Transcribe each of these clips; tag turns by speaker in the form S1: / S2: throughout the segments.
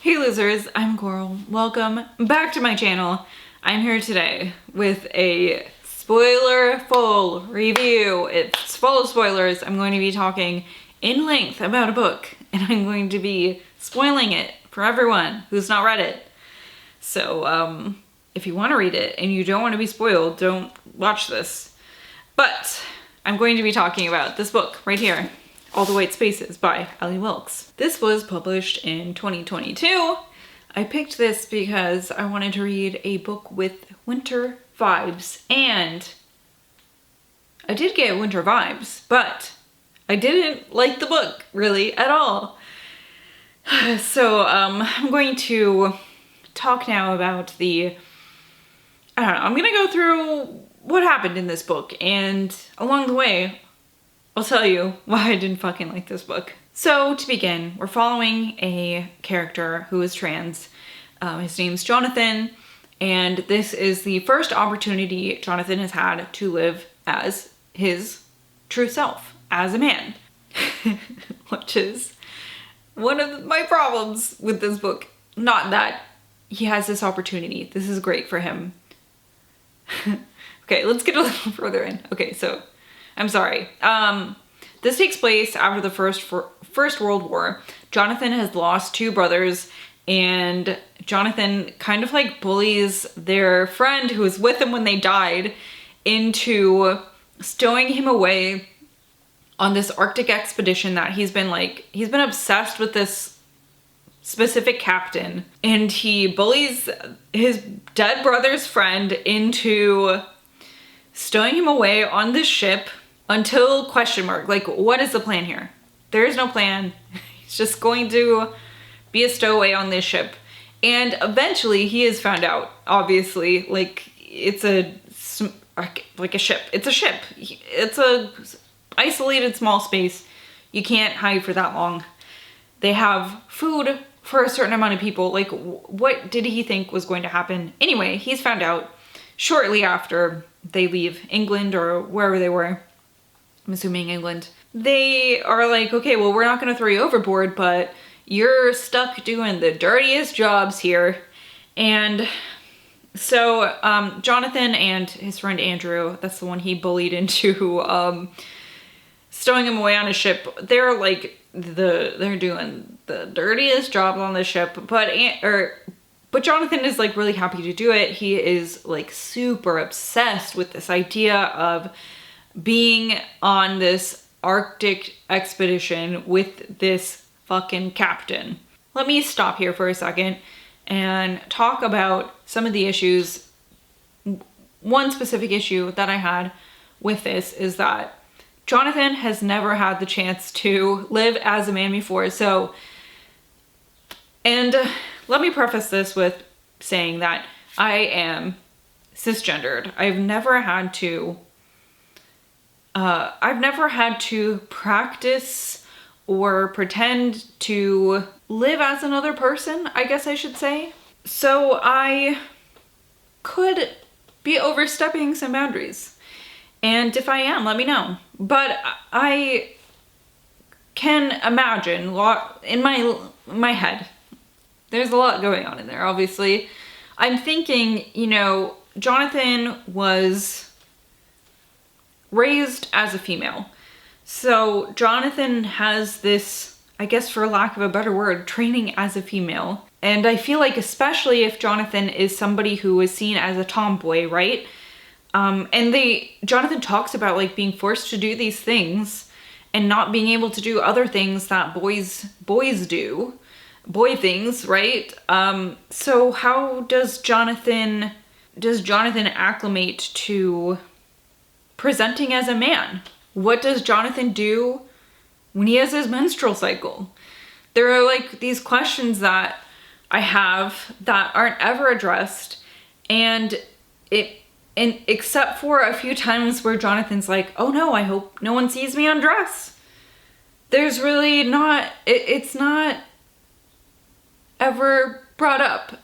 S1: Hey losers, I'm Coral. Welcome back to my channel. I'm here today with a spoiler-full review. It's full of spoilers. I'm going to be talking in length about a book, and I'm going to be spoiling it for everyone who's not read it. So, if you want to read it and you don't want to be spoiled, don't watch this. But I'm going to be talking about this book right here, All the White Spaces by Wilkes. This was published in 2022. I picked this because I wanted to read a book with winter vibes, and I did get winter vibes, but I didn't like the book really at all. So I'm going to talk now about I'm gonna go through what happened in this book, and along the way, I'll tell you why I didn't fucking like this book. So to begin, we're following a character who is trans. His name's Jonathan, and this is the first opportunity Jonathan has had to live as his true self, as a man. Which is one of my problems with this book. Not that he has this opportunity. This is great for him. Okay, let's get a little further in. Okay, so I'm sorry. This takes place after the First World War. Jonathan has lost two brothers, and Jonathan kind of like bullies their friend who was with him when they died into stowing him away on this Arctic expedition that he's been obsessed with this specific captain, and he bullies his dead brother's friend into stowing him away on this ship until question mark. Like, what is the plan here? There is no plan. He's just going to be a stowaway on this ship. And eventually he is found out, obviously. Like, it's a ship. It's a ship. It's a isolated small space. You can't hide for that long. They have food for a certain amount of people. Like, what did he think was going to happen? Anyway, he's found out shortly after they leave England or wherever they were. I'm assuming England. They are like, okay, well, we're not going to throw you overboard, but you're stuck doing the dirtiest jobs here. And so Jonathan and his friend Andrew, that's the one he bullied into stowing him away on a ship. They're like they're doing the dirtiest job on the ship, but Jonathan is like really happy to do it. He is like super obsessed with this idea of being on this Arctic expedition with this fucking captain. Let me stop here for a second and talk about some of the issues. One specific issue that I had with this is that Jonathan has never had the chance to live as a man before. So, and let me preface this with saying that I am cisgendered. I've never had to practice or pretend to live as another person, I guess I should say. So I could be overstepping some boundaries. And if I am, let me know. But I can imagine in my head, there's a lot going on in there, obviously. I'm thinking, Jonathan was raised as a female. So Jonathan has this, I guess for lack of a better word, training as a female. And I feel like especially if Jonathan is somebody who is seen as a tomboy, right? Jonathan talks about like being forced to do these things and not being able to do other things that boys do. Boy things, right? So how does Jonathan acclimate to presenting as a man? What does Jonathan do when he has his menstrual cycle? There are like these questions that I have that aren't ever addressed, and except for a few times where Jonathan's like, oh no, I hope no one sees me undress. There's really not, it's not ever brought up,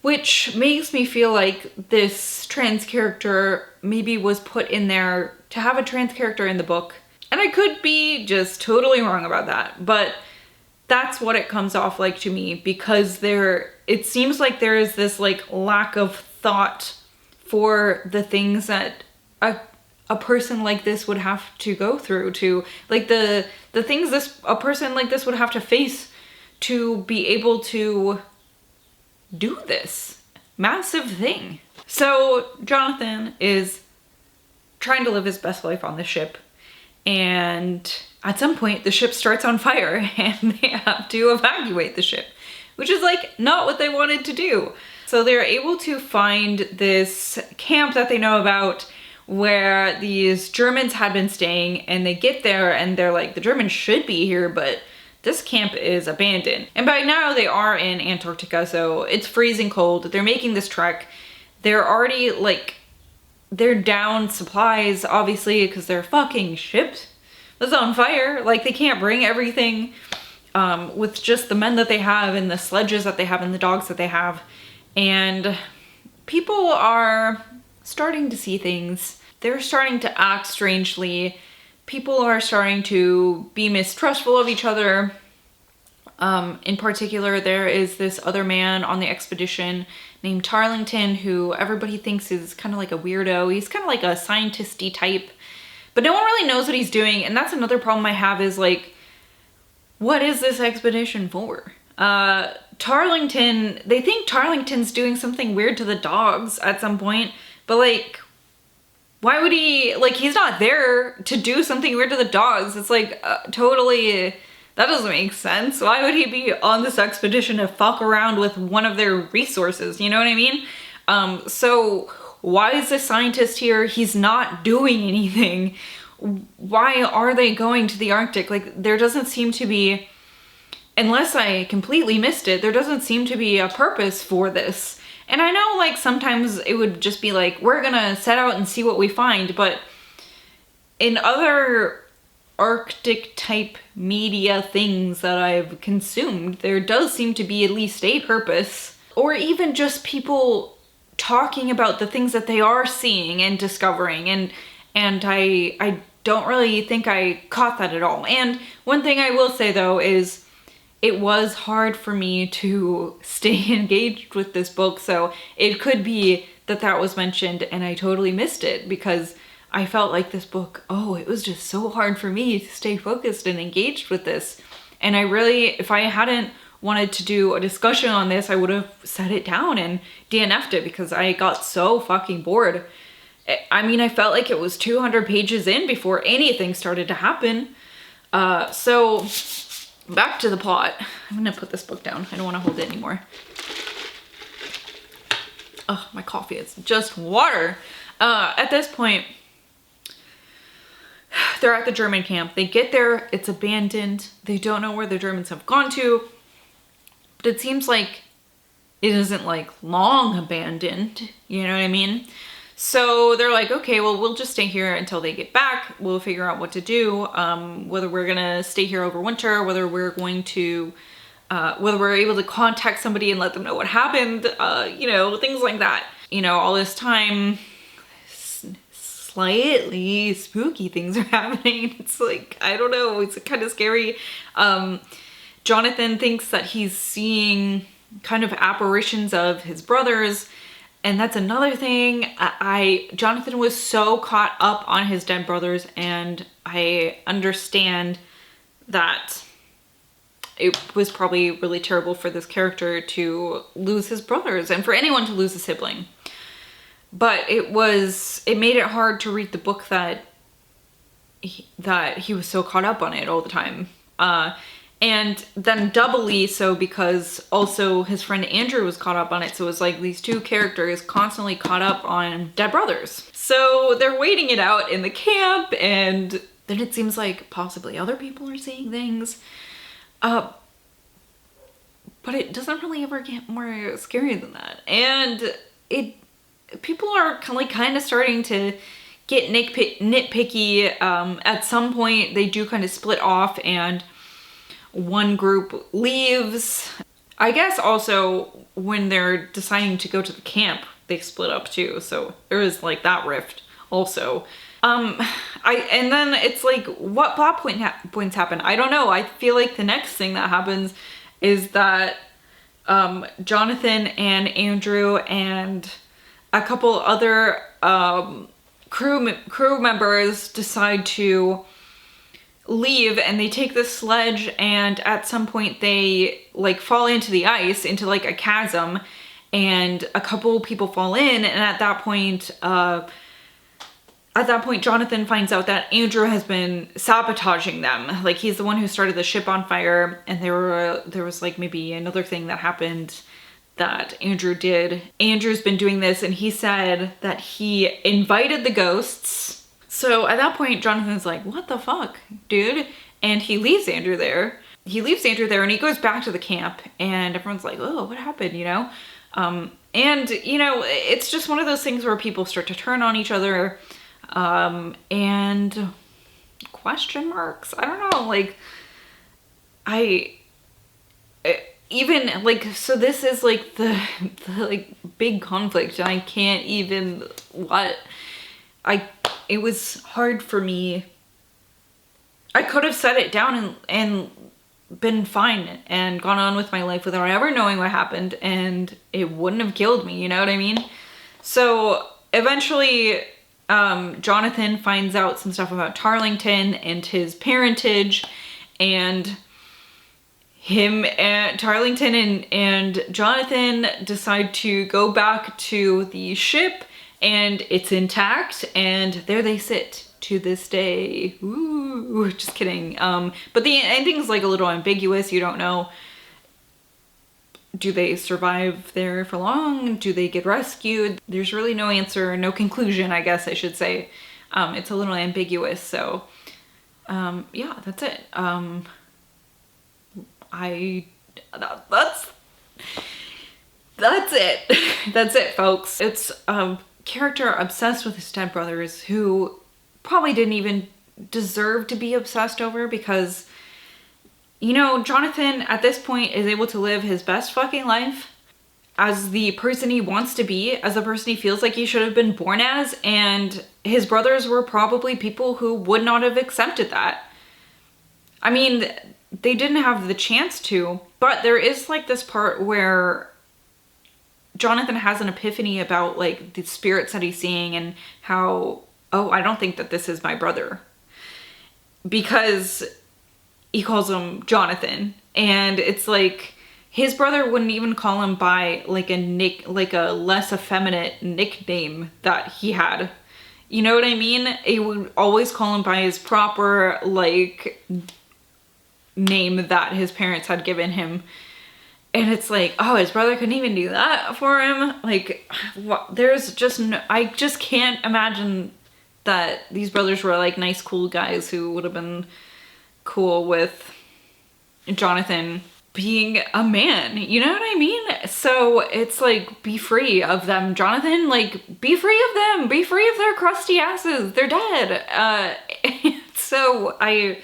S1: which makes me feel like this trans character maybe was put in there to have a trans character in the book. And I could be just totally wrong about that, but That's what it comes off like to me, because it seems like there is this like lack of thought for the things that a person like this would have to go through, to like the things a person like this would have to face to be able to do this massive thing. So Jonathan is trying to live his best life on the ship, and at some point the ship starts on fire and they have to evacuate the ship, which is like not what they wanted to do. So they're able to find this camp that they know about where these Germans had been staying, and they get there and they're like, the Germans should be here, but this camp is abandoned. And by now they are in Antarctica, so it's freezing cold. They're making this trek. They're already like, they're down supplies, obviously, because their fucking ship was on fire. Like, they can't bring everything with just the men that they have and the sledges that they have and the dogs that they have. And people are starting to see things. They're starting to act strangely. People are starting to be mistrustful of each other. In particular, there is this other man on the expedition named Tarlington, who everybody thinks is kind of like a weirdo. He's kind of like a scientist-y type, but no one really knows what he's doing. And that's another problem I have, is like, what is this expedition for? Tarlington, they think Tarlington's doing something weird to the dogs at some point, but like, why would he, like, he's not there to do something weird to the dogs. It's like, totally, that doesn't make sense. Why would he be on this expedition to fuck around with one of their resources? You know what I mean? So why is this scientist here? He's not doing anything. Why are they going to the Arctic? Like, there doesn't seem to be, unless I completely missed it, there doesn't seem to be a purpose for this. And I know, like, sometimes it would just be like, we're gonna set out and see what we find, but in other Arctic type media things that I've consumed, there does seem to be at least a purpose. Or even just people talking about the things that they are seeing and discovering, and I don't really think I caught that at all. And one thing I will say though is, it was hard for me to stay engaged with this book, so it could be that that was mentioned and I totally missed it, because I felt like this book, it was just so hard for me to stay focused and engaged with this. And I really, if I hadn't wanted to do a discussion on this, I would have set it down and DNF'd it, because I got so fucking bored. I mean, I felt like it was 200 pages in before anything started to happen. So back to the plot. I'm gonna put this book down. I don't want to hold it anymore. Oh, my coffee is just water. At this point, they're at the German camp. They get there, it's abandoned. They don't know where the Germans have gone to, but it seems like it isn't like long abandoned, you know what I mean? So they're like, okay, well, we'll just stay here until they get back. We'll figure out what to do, whether we're gonna stay here over winter, whether we're going to, whether we're able to contact somebody and let them know what happened, you know, things like that. You know, all this time, slightly spooky things are happening. It's like, I don't know, it's kind of scary. Jonathan thinks that he's seeing kind of apparitions of his brothers. And that's another thing. Jonathan was so caught up on his dead brothers, and I understand that it was probably really terrible for this character to lose his brothers, and for anyone to lose a sibling. But it made it hard to read the book that he was so caught up on it all the time. And then doubly so, because also his friend Andrew was caught up on it. So it was like these two characters constantly caught up on dead brothers. So they're waiting it out in the camp, and then it seems like possibly other people are seeing things. But it doesn't really ever get more scary than that. And people are kind of starting to get nitpicky. At some point they do kind of split off, and one group leaves. I guess also when they're deciding to go to the camp, they split up too. So there is like that rift also. And then it's like, what plot points happen? I don't know. I feel like the next thing that happens is that Jonathan and Andrew and a couple other crew members decide to leave, and they take this sledge, and at some point they like fall into the ice, into like a chasm, and a couple people fall in, and at that point Jonathan finds out that Andrew has been sabotaging them. Like, he's the one who started the ship on fire, and there was like maybe another thing that happened that Andrew did. Andrew's been doing this, and he said that he invited the ghosts. So at that point, Jonathan's like, what the fuck, dude? And he leaves Andrew there. And he goes back to the camp, and everyone's like, oh, what happened, you know? And, you know, it's just one of those things where people start to turn on each other. And question marks, I don't know, like, even like, so this is like the like big conflict, and I can't even, it was hard for me. I could have set it down and been fine and gone on with my life without ever knowing what happened, and it wouldn't have killed me, you know what I mean? So eventually Jonathan finds out some stuff about Tarlington and his parentage, and Tarlington and Jonathan decide to go back to the ship, and it's intact, and there they sit to this day. Ooh, just kidding. But the ending's like a little ambiguous. You don't know, do they survive there for long? Do they get rescued? There's really no answer, no conclusion, I guess I should say. It's a little ambiguous, so yeah, that's it. That's it. That's it, folks. It's a character obsessed with his stepbrothers who probably didn't even deserve to be obsessed over, because, you know, Jonathan at this point is able to live his best fucking life as the person he wants to be, as the person he feels like he should have been born as, and his brothers were probably people who would not have accepted that. I mean, they didn't have the chance to, but there is like this part where Jonathan has an epiphany about like the spirits that he's seeing, and how, oh, I don't think that this is my brother, because he calls him Jonathan, and it's like his brother wouldn't even call him by like a less effeminate nickname that he had. You know what I mean? He would always call him by his proper like name that his parents had given him. And it's like, oh, his brother couldn't even do that for him. Like, what? There's just no, I just can't imagine that these brothers were like nice, cool guys who would have been cool with Jonathan being a man. You know what I mean? So it's like, be free of them, Jonathan. Like, be free of them. Be free of their crusty asses. They're dead. So I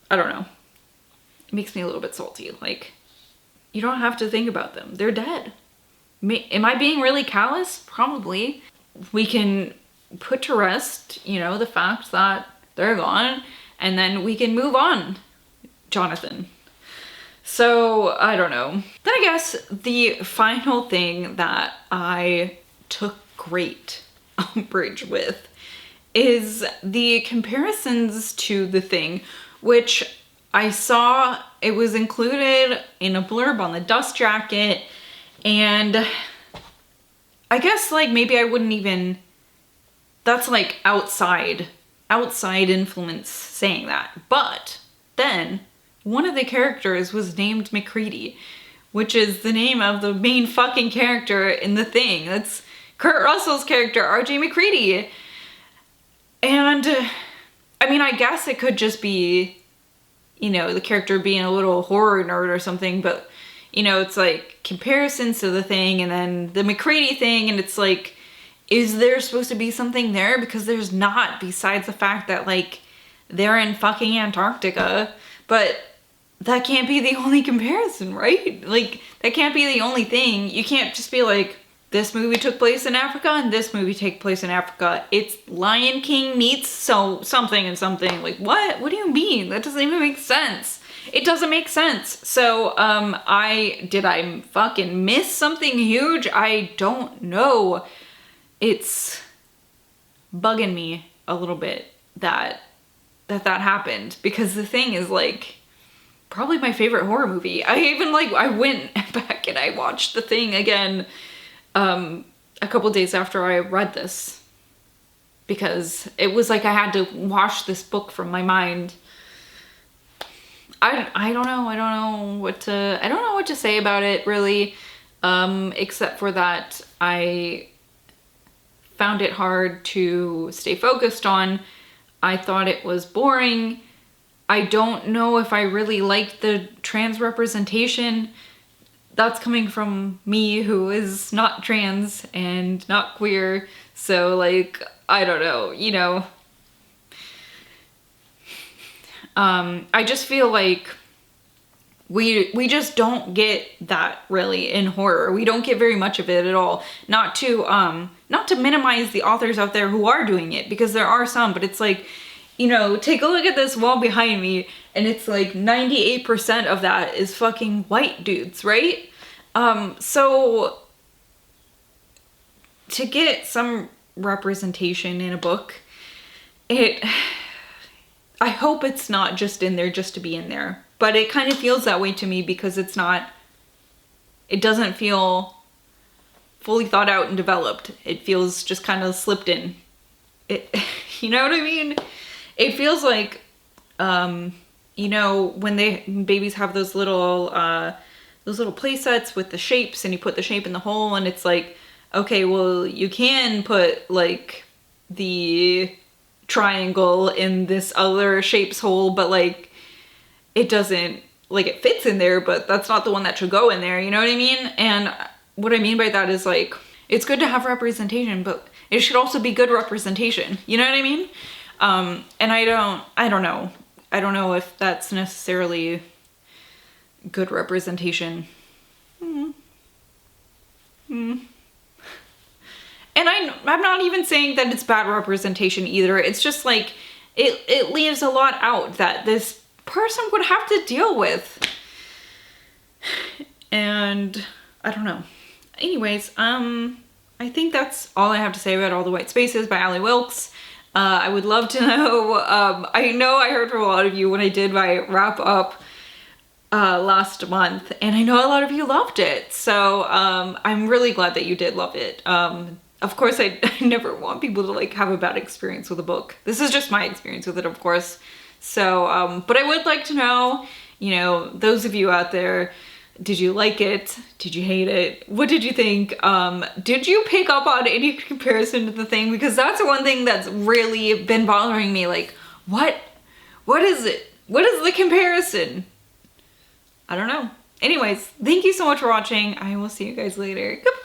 S1: don't know. It makes me a little bit salty. Like, you don't have to think about them. They're dead. Am I being really callous? Probably. We can put to rest, you know, the fact that they're gone, and then we can move on, Jonathan. So, I don't know. Then I guess the final thing that I took great umbrage with is the comparisons to The Thing, which I saw it was included in a blurb on the dust jacket, and I guess like maybe I wouldn't even, that's like outside influence saying that. But then one of the characters was named McCready, which is the name of the main fucking character in The Thing. That's Kurt Russell's character, RJ McCready. And I mean, I guess it could just be, you know, the character being a little horror nerd or something, but, you know, it's like comparisons to The Thing and then the McCready thing, and it's like, is there supposed to be something there? Because there's not, besides the fact that, like, they're in fucking Antarctica. But that can't be the only comparison, right? Like, that can't be the only thing. You can't just be like, this movie took place in Africa and this movie take place in Africa. It's Lion King meets something and something. Like, what? What do you mean? That doesn't even make sense. It doesn't make sense. So, did I fucking miss something huge? I don't know. It's bugging me a little bit that happened, because the thing is, like, probably my favorite horror movie. I went back and I watched The Thing again a couple days after I read this, because it was like I had to wash this book from my mind. I don't know what to say about it, really, except for that I found it hard to stay focused on. I thought it was boring. I don't know if I really liked the trans representation. That's coming from me, who is not trans and not queer. So, like, I don't know, you know. I just feel like we just don't get that really in horror. We don't get very much of it at all. Not to minimize the authors out there who are doing it, because there are some, but it's like, you know, take a look at this wall behind me, and it's like 98% of that is fucking white dudes, right? So to get some representation in a book, I hope it's not just in there just to be in there, but it kind of feels that way to me, because it doesn't feel fully thought out and developed. It feels just kind of slipped in. You know what I mean? It feels like, you know, when babies have those little play sets with the shapes, and you put the shape in the hole, and it's like, okay, well, you can put like the triangle in this other shape's hole, but like it doesn't, like, it fits in there, but that's not the one that should go in there, you know what I mean? And what I mean by that is, like, it's good to have representation, but it should also be good representation, you know what I mean? And I don't know if that's necessarily good representation. And I'm not even saying that it's bad representation either. It's just like, it leaves a lot out that this person would have to deal with. And I don't know. Anyways, I think that's all I have to say about All the White Spaces by Ali Wilkes. I would love to know, I know I heard from a lot of you when I did my wrap up last month, and I know a lot of you loved it. So I'm really glad that you did love it. Of course, I never want people to like have a bad experience with a book. This is just my experience with it, of course. So, but I would like to know, you know, those of you out there, did you like it? Did you hate it? What did you think? Did you pick up on any comparison to The Thing? Because that's the one thing that's really been bothering me. Like, what is it? What is the comparison? I don't know. Anyways, thank you so much for watching. I will see you guys later. Goodbye.